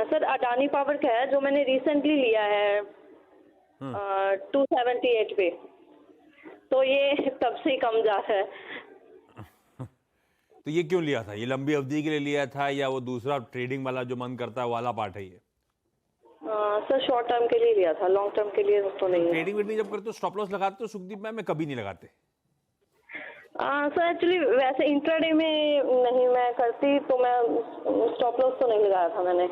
Sir Adani power का है जो मैंने रिसेंटली लिया है हम्म 278 पे, तो ये तब से ही कम जा रहा है। तो ये क्यों लिया था? ये लंबी अवधि के लिए लिया था या वो दूसरा ट्रेडिंग वाला जो मन करता है वाला पार्ट है ये? सर शॉर्ट टर्म के लिए लिया था, लॉन्ग टर्म के लिए तो नहीं है। ट्रेडिंग वेडिंग जब करते हो स्टॉप लॉस लगाते हो सुखदीप मैम, मैं कभी नहीं लगाते। सर एक्चुअली वैसे इंट्राडे में नहीं मैं करती, तो मैं स्टॉप लॉस तो नहीं लगाया था मैंने।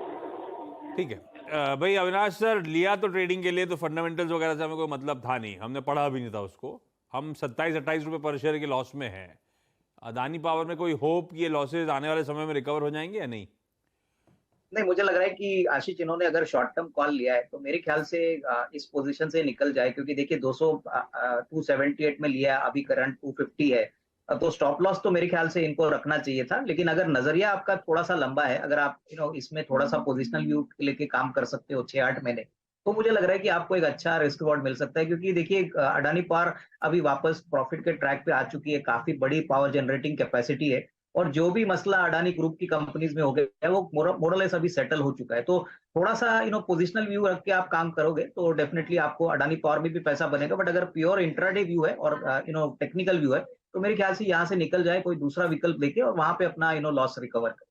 ठीक है। भाई अविनाश सर, लिया तो ट्रेडिंग के लिए, तो फंडामेंटल्स वगैरह से हमें कोई मतलब था नहीं, हमने पढ़ा भी नहीं था उसको। हम 27-28 रुपए पर शेयर के लॉस में हैं। अदानी पावर में कोई होप कि ये लॉसेज आने वाले समय में रिकवर हो जाएंगे या नहीं? नहीं, मुझे लग रहा है कि आशीष इन्होंने अगर शॉर्ट टर्म कॉल लिया है तो मेरे ख्याल से इस पोजीशन से निकल जाए, क्योंकि देखिए 278 में लिया है, अभी करंट 250 है। तो स्टॉप लॉस तो मेरे ख्याल से इनको रखना चाहिए था, लेकिन अगर नजरिया आपका थोड़ा सा लंबा है, अगर आप इसमें थोड़ा सा पोजिशनल व्यू लेके काम कर सकते हो 6-8 महीने, तो मुझे लग रहा है कि आपको एक अच्छा रिस्क रिवॉर्ड मिल सकता है। क्योंकि देखिए अडानी पावर अभी वापस प्रॉफिट के ट्रैक पे आ चुकी है, काफी बड़ी पावर जनरेटिंग कैपेसिटी है, और जो भी मसला अडानी ग्रुप की कंपनीज में हो गया है वो मोरलेस अभी सेटल हो चुका है। तो थोड़ा सा पोजिशनल व्यू रख के आप काम करोगे तो डेफिनेटली आपको अडानी पावर में भी पैसा बनेगा। बट अगर प्योर इंट्राडे व्यू है और टेक्निकल व्यू है, तो मेरे ख्याल से यहाँ से निकल जाए, कोई दूसरा विकल्प लेके, और वहां पे अपना लॉस रिकवर करे।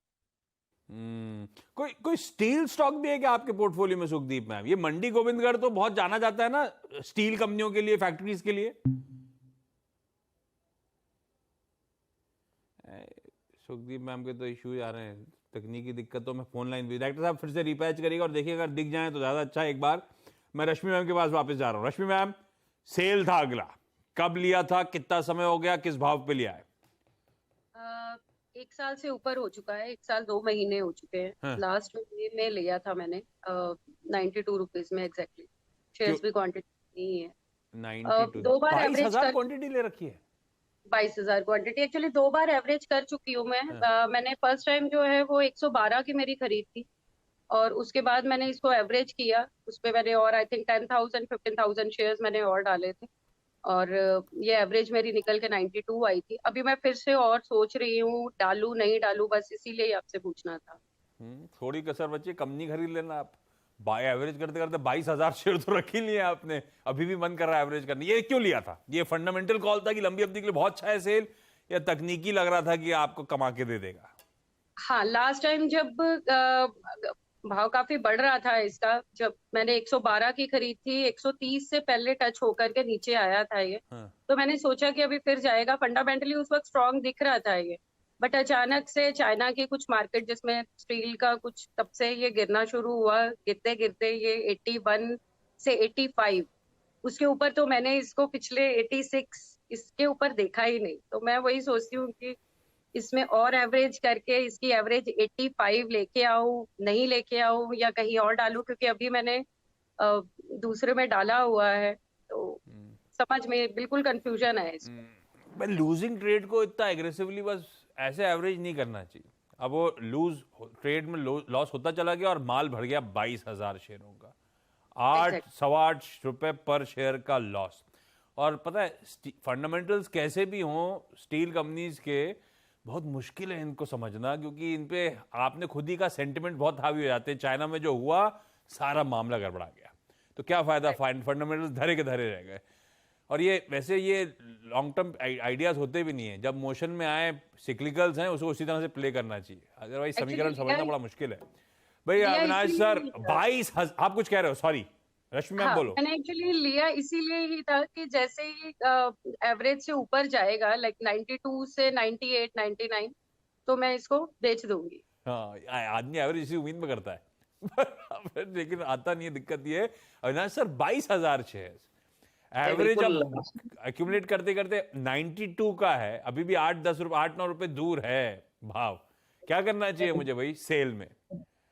कोई कोई स्टील स्टॉक भी है क्या आपके पोर्टफोलियो में सुखदीप मैम? ये मंडी गोविंदगढ़ तो बहुत जाना जाता है ना स्टील कंपनियों के लिए, फैक्ट्रीज के लिए। सुखदीप मैम के तो इश्यूज आ रहे हैं, तकनीकी दिक्कतों में फोन लाइन भी। डायरेक्टर साहब फिर से रिपैच करिएगा और देखिए अगर दिख जाए तो ज्यादा अच्छा है। एक बार मैं रश्मि मैम के पास वापस जा रहा हूं। रश्मि मैम, सेल था अगला, कब लिया था, कितना समय हो गया, किस भाव पे लिया है? 1 साल से ऊपर हो चुका है, 1 साल 2 महीने हो चुके हैं। हाँ। लास्ट में लिया था मैंने 92 रुपीज में एग्जैक्टली। शेयर्स भी क्वांटिटी नहीं है। 92 दो बार एवरेज 22,000 कर क्वांटिटी ले रखी है। 22,000 क्वांटिटी एक्चुअली 2 बार एवरेज कर चुकी हूँ मैं। मैंने फर्स्ट टाइम जो है वो 112 की मेरी खरीद थी, और उसके बाद मैंने इसको एवरेज किया। उस पे मैंने और आई थिंक 10,000-15,000 शेयर्स मैंने और डाले थे, और ये एवरेज मेरी निकल के 92 आई थी। अभी मैं फिर से और सोच रही हूँ डालू नहीं डालू, बस इसीलिए आपसे पूछना था। थोड़ी कसर बची, कम नहीं खरीद लेना आप। बाय एवरेज करते करते 22,000 शेयर तो रख ही लिए आपने, अभी भी मन कर रहा है एवरेज करने। ये क्यों लिया था? ये फंडामेंटल कॉल था कि लंबी अवधि के लिए बहुत अच्छा है सेल, या तकनीकी लग रहा था कि आपको कमा के दे देगा? हाँ, लास्ट टाइम जब भाव काफी बढ़ रहा था इसका, जब मैंने 112 की खरीद थी, 130 से पहले टच होकर के नीचे आया था ये। हाँ। तो मैंने सोचा कि अभी फिर जाएगा, फंडामेंटली उस वक्त स्ट्रांग दिख रहा था ये। बट अचानक से चाइना की कुछ मार्केट जिसमें स्टील का कुछ, तब से ये गिरना शुरू हुआ। गिरते गिरते ये 81 से 85, उसके ऊपर तो मैंने इसको पिछले 86 इसके ऊपर देखा ही नहीं। तो मैं वही सोचती हूँ कि इसमें और एवरेज करके इसकी एवरेज 85 लेके आऊं, नहीं लेके आऊं, या कहीं और डालूं, क्योंकि अभी मैंने दूसरे में डाला हुआ है। तो समझ में बिल्कुल कंफ्यूजन है इसमें। लूजिंग ट्रेड को इतना एग्रेसिवली बस ऐसे एवरेज नहीं करना चाहिए। अब वो लूज ट्रेड में लॉस होता चला गया और माल भर गया 22,000 शेयरों का, 8-8.25 रुपए पर शेयर का लॉस। और पता है फंडामेंटल्स कैसे भी हों स्टील कंपनीज के, बहुत मुश्किल है इनको समझना, क्योंकि इन पे आपने खुद ही का सेंटिमेंट बहुत हावी हो जाते हैं। चाइना में जो हुआ सारा मामला गड़बड़ा गया, तो क्या फायदा, फंडामेंटल्स धरे के धरे रह गए। और ये वैसे ये लॉन्ग टर्म आइडियाज होते भी नहीं है, जब मोशन में आए सिक्लिकल्स हैं उसको उसी तरह से प्ले करना चाहिए, अदरवाइज समीकरण समझना बड़ा मुश्किल है। भाई अविनाश सर 22,000 आप कुछ कह रहे हो? सॉरी रश्मि मैम बोलो। मैंने एक्चुअली लिया इसीलिए ही था कि जैसे ही एवरेज से ऊपर जाएगा, लाइक 92 से 98, 99, तो मैं इसको बेच दूंगी। हाँ, आदमी एवरेज इसी उम्मीद में करता है लेकिन आता नहीं है। दिक्कत ये है अविनाश सर 22,000 शेयर एवरेज अब एक्यूमुलेट करते करते 92 का है, अभी भी 8-10 रुपए 8-9 रुपए दूर है भाव। क्या करना चाहिए मुझे भाई सेल में?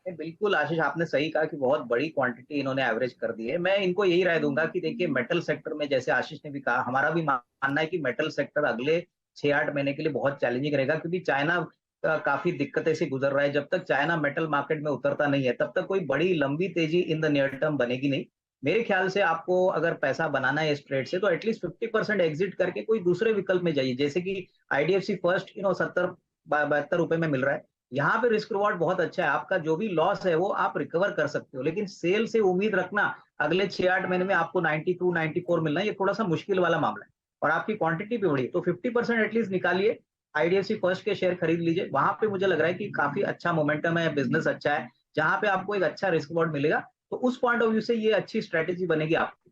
बिल्कुल आशीष, आपने सही कहा कि बहुत बड़ी क्वांटिटी इन्होंने एवरेज कर दी है। मैं इनको यही राय दूंगा कि देखिए मेटल सेक्टर में, जैसे आशीष ने भी कहा, हमारा भी मानना है कि मेटल सेक्टर अगले 6-8 महीने के लिए बहुत चैलेंजिंग रहेगा, क्योंकि चाइना काफी दिक्कतें से गुजर रहा है। जब तक चाइना मेटल मार्केट में उतरता नहीं है तब तक कोई बड़ी लंबी तेजी इन द नियर टर्म बनेगी नहीं। मेरे ख्याल से आपको अगर पैसा बनाना है इस ट्रेड से, तो एटलीस्ट 50% एग्जिट करके कोई दूसरे विकल्प में जाइए, जैसे कि आईडीएफसी फर्स्ट 70-72 रुपए में मिल रहा है। यहाँ पे रिस्क रिवॉर्ड बहुत अच्छा है, आपका जो भी लॉस है वो आप रिकवर कर सकते हो, लेकिन सेल से उम्मीद रखना अगले 6-8 महीने में आपको 92, 94 मिलना, ये थोड़ा सा मुश्किल वाला मामला है। और आपकी क्वांटिटी भी बड़ी है, तो 50% एटलीस्ट निकालिए, आईडीएफसी फर्स्ट के शेयर खरीद लीजिए, वहां पे मुझे लग रहा है कि काफी अच्छा मोमेंटम है, बिजनेस अच्छा है, जहां पे आपको एक अच्छा रिस्क रिवॉर्ड मिलेगा, तो उस पॉइंट ऑफ व्यू से ये अच्छी स्ट्रेटेजी बनेगी आपकी।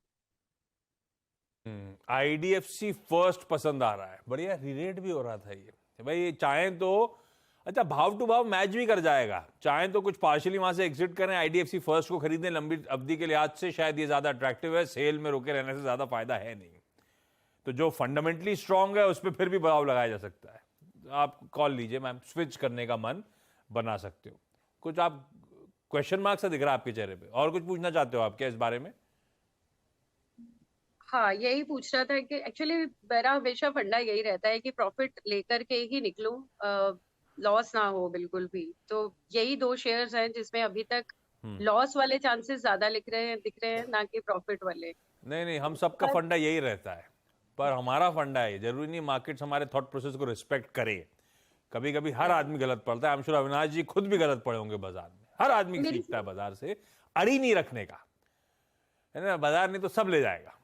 आईडीएफसी फर्स्ट पसंद आ रहा है, बढ़िया रीरेट भी हो रहा था ये भाई, चाहे तो अच्छा भाव टू भाव मैच भी कर जाएगा, चाहे तो कुछ पार्शियली वहां से एग्जिट करें, आईडीएफसी फर्स्ट को खरीदें, लंबी अवधि के लिहाज से शायद ये ज्यादा अट्रैक्टिव है, सेल में रुके रहने से ज्यादा फायदा है नहीं। तो जो फंडामेंटली स्ट्रांग है उस पर फिर भी भाव लगाया जा सकता है, आप कॉल लीजिए मैम, स्विच करने का मन बना सकते हो। कुछ आप क्वेश्चन मार्क सा दिख रहा है आपके चेहरे पे, और कुछ पूछना चाहते हो आप क्या इस बारे में? हाँ, यही पूछ रहा था कि एक्चुअली मेरा हमेशा फंडा यही रहता है कि प्रॉफिट लेकर के ही निकलूं, लॉस ना हो बिल्कुल भी। तो यही 2 शेयर्स हैं जिसमें अभी तक लॉस वाले चांसेस ज्यादा दिख रहे हैं ना कि प्रॉफिट वाले। नहीं, हम सबका फंडा यही रहता है, पर हमारा फंडा है, जरूरी नहीं मार्केट्स हमारे थॉट प्रोसेस को रिस्पेक्ट करे। कभी कभी हर आदमी गलत पड़ता है, आई एम श्योर अविनाश जी खुद भी गलत पड़े होंगे बाजार में, हर आदमी सीखता है बाजार से, अड़ी नहीं रखने का, है ना, बाजार नहीं तो सब ले जाएगा।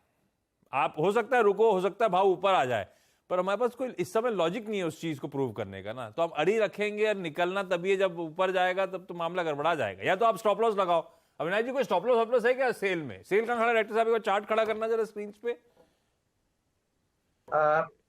आप हो सकता है रुको, हो सकता है भाव ऊपर आ जाए, पर हमारे पास कोई इस समय लॉजिक नहीं है उस चीज को प्रूव करने का ना, तो हम अड़ी रखेंगे और निकलना तभी है जब ऊपर जाएगा, तब तो मामला गड़बड़ा जाएगा। या तो आप स्टॉप लॉस लगाओ। अविनाश जी कोई स्टॉप लॉस है क्या सेल में? सेल का खड़ा, डायरेक्टर साहब चार्ट खड़ा करना जरा स्क्रीन पे।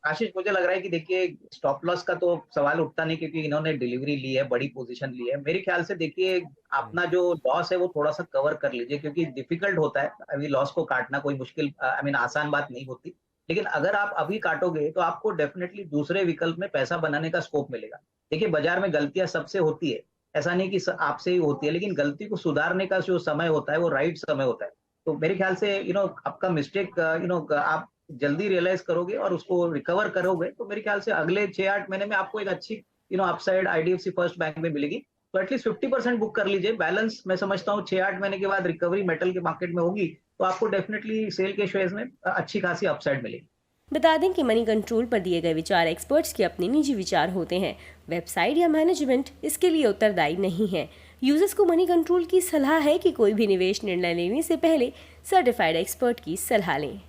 आशीष, मुझे लग रहा है कि देखिए स्टॉप लॉस का तो सवाल उठता नहीं, क्योंकि इन्होंने डिलीवरी ली है, बड़ी पोजीशन ली है। मेरे ख्याल से देखिए अपना जो लॉस है वो थोड़ा सा कवर कर लीजिए, क्योंकि डिफिकल्ट होता है अभी लॉस को काटना, कोई मुश्किल आसान बात नहीं होती, लेकिन अगर आप अभी काटोगे तो आपको डेफिनेटली दूसरे विकल्प में पैसा बनाने का स्कोप मिलेगा। देखिए बाजार में गलतियां सबसे होती है, ऐसा नहीं कि आपसे ही होती है, लेकिन गलती को सुधारने का जो समय होता है वो राइट समय होता है। तो मेरे ख्याल से आपका मिस्टेक आप जल्दी रियलाइज करोगे और उसको रिकवर करोगे, तो मेरे ख्याल से अगले 6-8 महीने में आपको एक अच्छी अपसाइड आईडीएफसी फर्स्ट बैंक में मिलेगी। तो एटलीस्ट 50% बुक कर लीजिए, बैलेंस मैं समझता हूँ 6-8 महीने के बाद रिकवरी मेटल के मार्केट में होगी, तो आपको डेफिनेटली सेल के शेयर्स में अच्छी खासी अपसाइड मिलेगी। बता दें कि मनी कंट्रोल पर दिए गए विचार एक्सपर्ट्स के अपने निजी विचार होते हैं, वेबसाइट या मैनेजमेंट इसके लिए उत्तरदायी नहीं है। यूजर्स को मनी कंट्रोल की सलाह है कि कोई भी निवेश निर्णय लेने से पहले सर्टिफाइड एक्सपर्ट की सलाह लें।